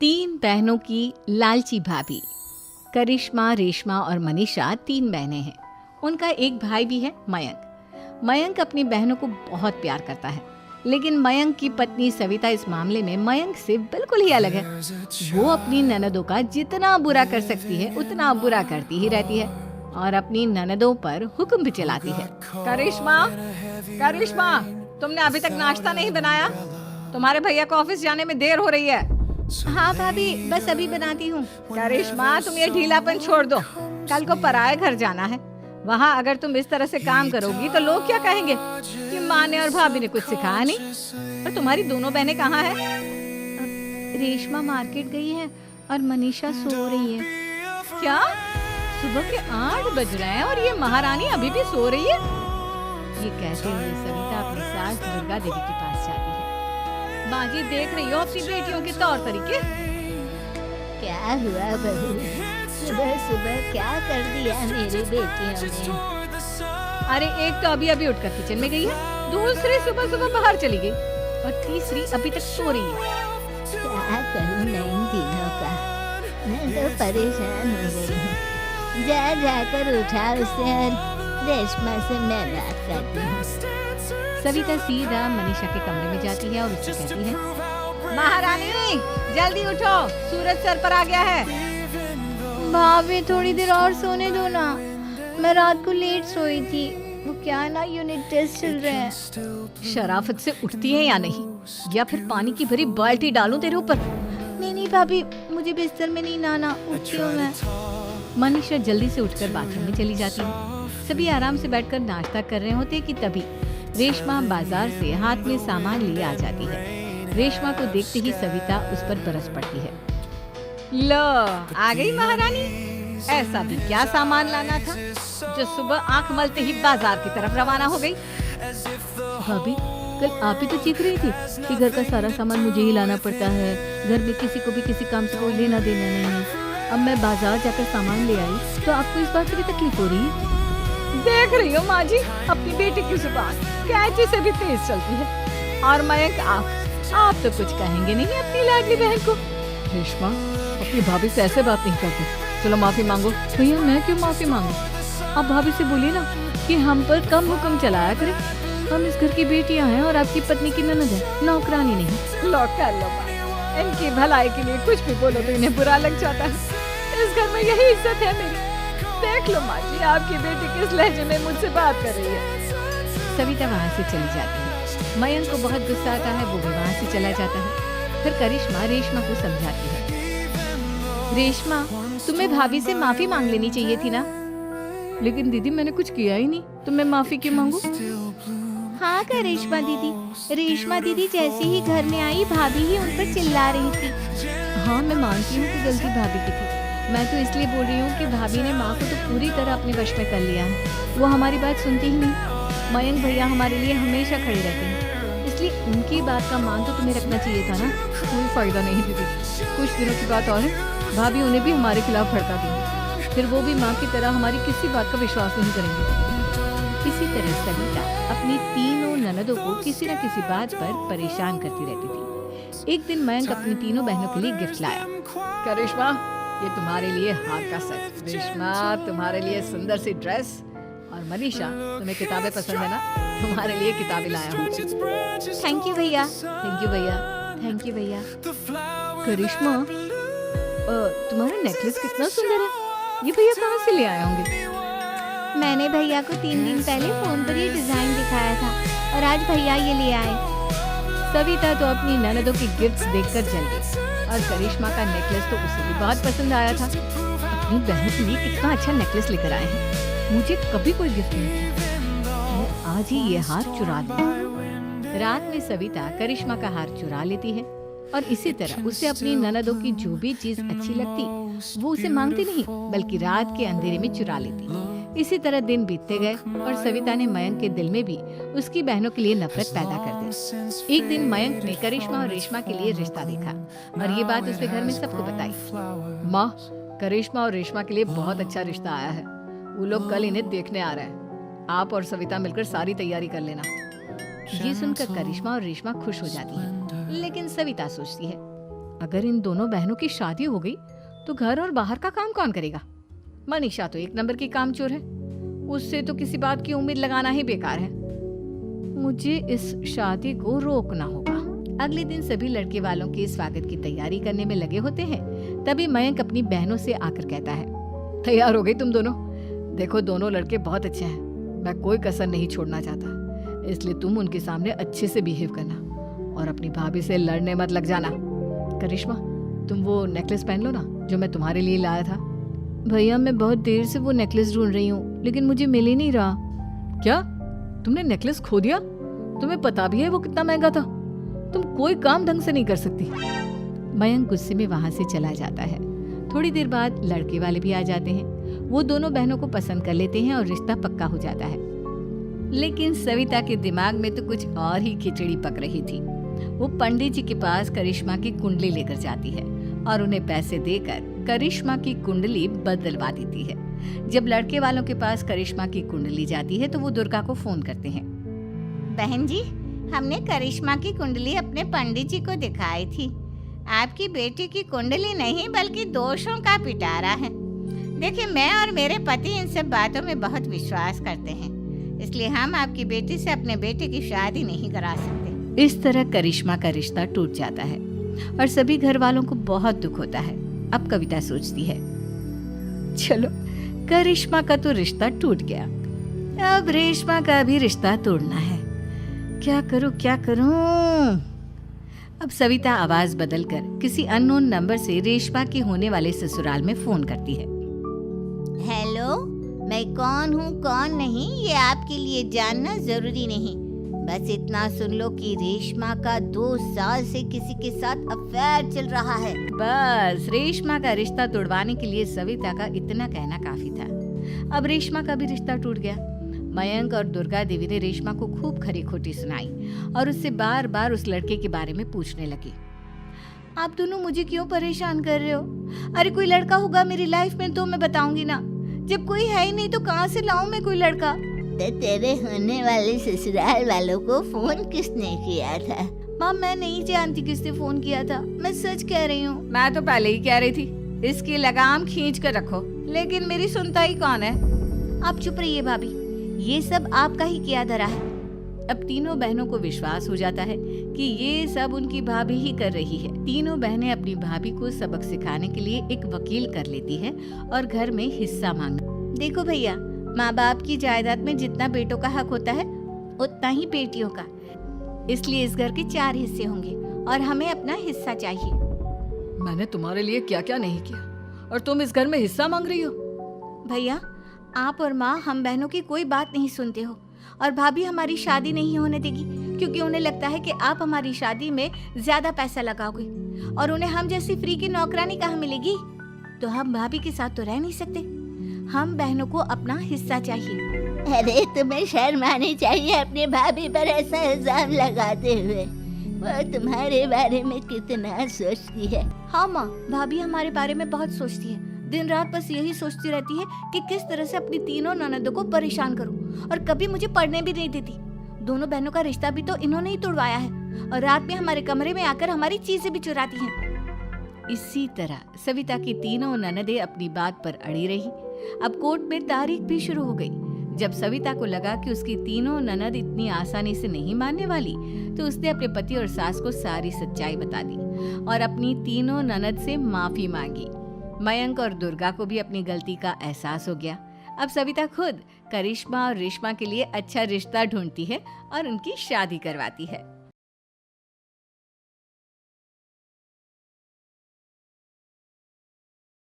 तीन बहनों की लालची भाभी। करिश्मा, रेशमा और मनीषा तीन बहनें हैं। उनका एक भाई भी है, मयंक। मयंक अपनी बहनों को बहुत प्यार करता है, लेकिन मयंक की पत्नी सविता इस मामले में मयंक से बिल्कुल ही अलग है। वो अपनी ननदों का जितना बुरा कर सकती है उतना बुरा करती ही रहती है और अपनी ननदों पर हुक्म भी चलाती है। करिश्मा, करिश्मा, तुमने अभी तक नाश्ता नहीं बनाया? तुम्हारे भैया को ऑफिस जाने में देर हो रही है। हाँ भाभी, बस अभी बनाती हूँ। करिश्मा, तुम ये ढीलापन छोड़ दो। कल को पराये घर जाना है। वहाँ अगर तुम इस तरह से काम करोगी तो लोग क्या कहेंगे कि माँ ने और भाभी ने कुछ सिखाया नहीं। और तुम्हारी दोनों बहनें कहाँ हैं? रेशमा मार्केट गई है और मनीषा सो रही है। क्या? सुबह के 8 बज रहे हैं और ये महारानी अभी भी सो रही है? ये कहते हुए सविता अपनी सास दुर्गा देवी के पास जाती है। माँ जी, देख रही हो अपनी बेटियों के तौर तरीके? क्या हुआ बहू, सुबह सुबह क्या कर दिया मेरी बेटियों ने? अरे एक तो अभी अभी उठकर किचन में गई है, दूसरी सुबह सुबह बाहर चली गई और तीसरी अभी तक सो रही है। क्या करूं मैं इन दिनों का, मैं तो परेशान हो गई हूँ। जाकर उठा उसे और रेशमा से मैं बात करती हूँ। सविता सीधा मनीषा के कमरे में जाती है और उससे कहती है, महारानी जल्दी उठो, सूरज सर पर आ गया है। भाभी थोड़ी देर और सोने दो ना, मैं रात को लेट सोई थी। वो क्या ना, यूनिट टेस्ट चल रहे हैं। शराफत से उठती है या नहीं, या फिर पानी की भरी बाल्टी डालूं तेरे ऊपर? नहीं भाभी, मुझे बिस्तर में नहीं आना, उठती हूँ मैं। मनीषा जल्दी से उठकर बाथरूम में चली जाती है। सभी आराम से बैठकर नाश्ता कर रहे होते कि तभी रेशमा बाजार से हाथ में सामान लिए आ जाती है। रेशमा को देखते ही सविता उस पर बरस पड़ती है। लो, आ गई महारानी। ऐसा भी क्या सामान लाना था जो सुबह आंख मलते ही बाजार की तरफ रवाना हो गई? भाभी, कल आप ही तो चीख रही थी कि घर का सारा सामान मुझे ही लाना पड़ता है, घर में किसी को भी किसी काम से कोई लेना देना नहीं है। अब मैं बाजार जाकर सामान ले आई तो आपको इस बात से भी तकलीफ हो रही है? देख रही हो माँ जी, अपनी बेटी की जुबान कैंची से भी तेज चलती है। और मयंक, आप तो कुछ कहेंगे नहीं अपनी लाडली बहन को? रेशमा, अपनी भाभी से ऐसे बात नहीं करते। चलो माफी मांगो। भैया, मैं क्यों माफी मांगू? आप भाभी से बोलिए ना कि हम पर कम हुक्म चलाया करें। हम इस घर की बेटियां हैं और आपकी पत्नी की ननद है, नौकरानी नहीं। लो कर लो बात। इनकी भलाई के लिए कुछ भी बोलो तो इन्हें बुरा लग जाता है। इस घर में यही इज्जत है मेरी। देख लो माँ जी, आपकी बेटी किस लहजे में मुझसे बात कर रही है। सविता वहाँ से चली जाती है। मयंक को बहुत गुस्सा आता है, वो भी वहाँ से चला जाता है। फिर करिश्मा रेशमा को समझाती है। रेशमा, तुम्हें भाभी से माफी मांग लेनी चाहिए थी ना। लेकिन दीदी, मैंने कुछ किया ही नहीं तो मैं माफी क्यों मांगू? हाँ करिश्मा दीदी, रेशमा दीदी जैसे ही घर में आई भाभी ही उन पर चिल्ला रही थी। हाँ, मैं मानती हूँ कि गलती भाभी की थी। मैं तो इसलिए बोल रही हूँ कि भाभी ने माँ को तो पूरी तरह अपने वश में कर लिया है। वो हमारी बात सुनती ही नहीं। मयंक भैया हमारे लिए हमेशा खड़े रहते हैं, इसलिए उनकी बात का मान तो तुम्हें रखना चाहिए था ना। कोई फायदा नहीं दीदी, कुछ दिनों की बात और है, भाभी उन्हें भी हमारे खिलाफ भड़का देंगे। फिर वो भी माँ की तरह हमारी किसी बात का विश्वास नहीं करेंगे। इसी तरह सविता अपनी तीनों ननदों को किसी न किसी बात पर परेशान करती रहती थी। एक दिन मयंक अपनी तीनों बहनों के लिए गिफ्ट लाया। करिश्मा, ये तुम्हारे लिए हार का सेट। रेशमा, तुम्हारे लिए सुंदर सी ड्रेस। और मनीषा, तुम्हें किताबें पसंद है ना, तुम्हारे लिए किताबें लाया हूँ। थैंक यू भैया। थैंक यू भैया। थैंक यू भैया। करिश्मा, तुम्हारा नेकलेस कितना सुंदर है। ये भैया कहाँ से ले आए होंगे? मैंने भैया को 3 दिन पहले फोन पर ये डिजाइन दिखाया था और आज भैया ये ले आए। सविता तो अपनी ननदों की गिफ्ट्स देखकर जल गई और करिश्मा का नेकलेस तो उसे भी बहुत पसंद आया था। अपनी बहन के लिए कितना अच्छा नेकलेस लेकर आए हैं, मुझे कभी कोई गिफ्ट नहीं किया। मैं आज ही ये हार चुरा लूं। रात में सविता करिश्मा का हार चुरा लेती है और इसी तरह उसे अपनी ननदों की जो भी चीज अच्छी लगती वो उसे मांगती नहीं, बल्कि रात के अंधेरे में चुरा लेती। इसी तरह दिन बीतते गए और सविता ने मयंक के दिल में भी उसकी बहनों के लिए नफरत पैदा कर दी। एक दिन मयंक ने करिश्मा और रेशमा के लिए रिश्ता देखा और ये बात उसने घर में सबको बताई। माँ, करिश्मा और रेशमा के लिए बहुत अच्छा रिश्ता आया है। वो लोग कल इन्हें देखने आ रहे हैं। आप और सविता मिलकर सारी तैयारी कर लेना। ये सुनकर करिश्मा और रेशमा खुश हो जाती हैं, लेकिन सविता सोचती है, अगर इन दोनों बहनों की शादी हो गई तो घर और बाहर का काम कौन करेगा? मनीषा तो एक नंबर की कामचोर है, उससे तो किसी बात की उम्मीद लगाना ही बेकार है। मुझे इस शादी को रोकना होगा। अगले दिन सभी लड़के वालों के स्वागत की तैयारी करने में लगे होते हैं। तभी मयंक अपनी बहनों से आकर कहता है, तैयार हो गई तुम दोनों? देखो दोनों लड़के बहुत अच्छे हैं, मैं कोई कसर नहीं छोड़ना चाहता, इसलिए तुम उनके सामने अच्छे से बिहेव करना और अपनी भाभी से लड़ने मत लग जाना। करिश्मा, तुम वो नेकलेस पहन लो ना जो मैं तुम्हारे लिए लाया था। भैया मैं बहुत देर से वो नेकलेस ढूंढ रही हूँ, लेकिन मुझे मिल ही नहीं रहा। क्या तुमने नेकलेस खो दिया? तुम्हें पता भी है वो कितना महंगा था? तुम कोई काम ढंग से नहीं कर सकती। मयंक गुस्से में वहां से चला जाता है। थोड़ी देर बाद लड़के वाले भी आ जाते हैं। वो दोनों बहनों को पसंद कर लेते हैं और रिश्ता पक्का हो जाता है। लेकिन सविता के दिमाग में तो कुछ और ही खिचड़ी पक रही थी। वो पंडित जी के पास करिश्मा की कुंडली लेकर जाती है और उन्हें पैसे देकर करिश्मा की कुंडली बदलवा देती है। जब लड़के वालों के पास करिश्मा की कुंडली जाती है तो वो दुर्गा को फोन करते हैं। बहन जी, हमने करिश्मा की कुंडली अपने पंडित जी को दिखाई थी। आपकी बेटी की कुंडली नहीं बल्कि दोषों का पिटारा है। देखिए, मैं और मेरे पति इन सब बातों में बहुत विश्वास करते हैं, इसलिए हम आपकी बेटी से अपने बेटे की शादी नहीं करा सकते। इस तरह करिश्मा का रिश्ता टूट जाता है और सभी घर वालों को बहुत दुख होता है। अब कविता सोचती है, चलो करिश्मा का तो रिश्ता टूट गया, अब रेशमा का भी रिश्ता तोड़ना है। क्या करूं? अब सविता आवाज बदलकर किसी अननोन नंबर से रेशमा के होने वाले ससुराल में फोन करती है। हेलो, मैं कौन हूँ कौन नहीं ये आपके लिए जानना जरूरी नहीं। बस इतना सुन लो कि रेशमा का 2 साल से किसी के साथ अफेयर चल रहा है। बस रेशमा का रिश्ता तोड़वाने के लिए सविता का इतना कहना काफी था। अब रेशमा का भी रिश्ता टूट गया। मयंक और दुर्गा देवी ने रेशमा को खूब खरी खोटी सुनाई और उससे बार बार उस लड़के के बारे में पूछने लगी। आप दोनों मुझे क्यों परेशान कर रहे हो? अरे कोई लड़का होगा मेरी लाइफ में तो मैं बताऊंगी ना, जब कोई है ही नहीं तो कहाँ से लाऊं मैं कोई लड़का? तो तेरे होने वाले ससुराल वालों को फोन किसने किया था? माँ मैं नहीं जानती किसने फोन किया था, मैं सच कह रही हूँ। मैं तो पहले ही कह रही थी इसकी लगाम खींच कर रखो, लेकिन मेरी सुनता ही कौन है। आप चुप रहिए भाभी, ये सब आपका ही किया धरा है। अब तीनों बहनों को विश्वास हो जाता है कि ये सब उनकी भाभी ही कर रही है। तीनों बहनें अपनी भाभी को सबक सिखाने के लिए एक वकील कर लेती है और घर में हिस्सा मांगना। देखो भैया, माँ बाप की जायदाद में जितना बेटों का हक होता है उतना ही बेटियों का, इसलिए इस घर के 4 हिस्से होंगे और हमें अपना हिस्सा चाहिए। मैंने तुम्हारे लिए क्या क्या नहीं किया और तुम इस घर में हिस्सा मांग रही हो? भैया, आप और माँ हम बहनों की कोई बात नहीं सुनते हो और भाभी हमारी शादी नहीं होने देगी क्योंकि उन्हें लगता है कि आप हमारी शादी में ज्यादा पैसा लगाओगे और उन्हें हम जैसी फ्री की नौकरानी कहाँ मिलेगी। तो हम भाभी के साथ तो रह नहीं सकते, हम बहनों को अपना हिस्सा चाहिए। अरे तुम्हें शर्म आनी चाहिए अपनी भाभी पर ऐसा इल्जाम लगाते हुए। वो तुम्हारे बारे में कितना सोचती है। हाँ माँ, भाभी हमारे बारे में बहुत सोचती है, दिन रात बस यही सोचती रहती है कि किस तरह से अपनी तीनों ननदों को परेशान करूं और कभी मुझे पढ़ने भी नहीं देती। दोनों बहनों का रिश्ता भी तो इन्होंने ही तोड़वाया है और रात में हमारे कमरे में आकर हमारी चीजें भी चुराती हैं। इसी तरह सविता की तीनों ननदें अपनी बात पर अड़ी रही। अब कोर्ट में तारीख भी शुरू हो गई। जब सविता को लगा कि उसकी तीनों ननद इतनी आसानी से नहीं मानने वाली, तो उसने अपने पति और सास को सारी सच्चाई बता दी और अपनी तीनों ननद से माफी मांगी। मयंक और दुर्गा को भी अपनी गलती का एहसास हो गया। अब सविता खुद करिश्मा और रेशमा के लिए अच्छा रिश्ता ढूंढती है और उनकी शादी करवाती है।